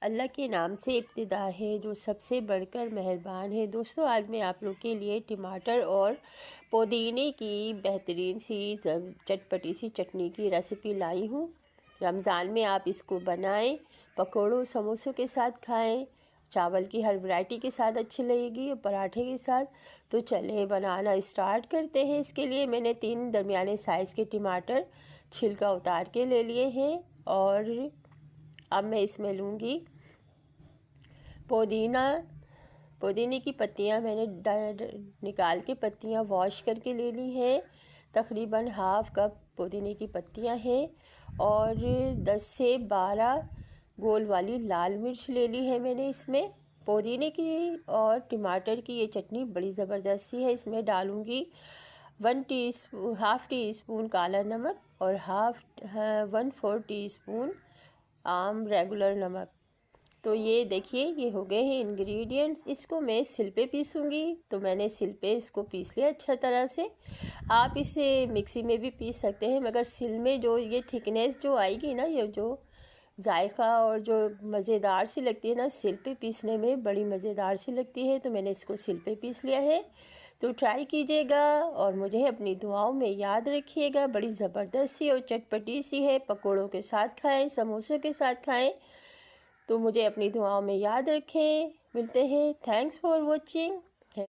अल्लाह के नाम से इब्तिदा है जो सबसे बढ़कर मेहरबान है। दोस्तों, आज मैं आप लोग के लिए टमाटर और पुदीने की बेहतरीन सी चटपटी सी चटनी की रेसिपी लाई हूँ। रमज़ान में आप इसको बनाएं, पकौड़ों समोसों के साथ खाएं, चावल की हर वैरायटी के साथ अच्छी लगेगी और पराठे के साथ। तो चलें बनाना स्टार्ट करते हैं। इसके लिए मैंने 3 दरमियाने साइज़ के टमाटर छिलका उतार के ले लिए हैं और अब मैं इसमें लूँगी पुदीने की पत्तियाँ। मैंने निकाल के पत्तियाँ वॉश करके ले ली हैं। तकरीबन हाफ़ कप पुदीने की पत्तियाँ हैं और 10 से 12 गोल वाली लाल मिर्च ले ली है मैंने। इसमें पुदीने की और टमाटर की ये चटनी बड़ी ज़बरदस्त है। इसमें डालूँगी 1/2 टीस्पून काला नमक और 1/4 टीस्पून आम रेगुलर नमक। तो ये देखिए, ये हो गए हैं इंग्रेडिएंट्स। इसको मैं सिल पे पीसूँगी। तो मैंने सिल पे इसको पीस लिया अच्छा तरह से। आप इसे मिक्सी में भी पीस सकते हैं, मगर सिल में जो ये थिकनेस जो आएगी ना, ये जो जायका और जो मज़ेदार सी लगती है ना, सिल पे पीसने में बड़ी मज़ेदार सी लगती है। तो मैंने इसको सिल पे पीस लिया है। तो ट्राई कीजिएगा और मुझे अपनी दुआओं में याद रखिएगा। बड़ी ज़बरदस्त सी और चटपटी सी है। पकौड़ों के साथ खाएं, समोसों के साथ खाएं। तो मुझे अपनी दुआओं में याद रखें। मिलते हैं। Thanks for watching.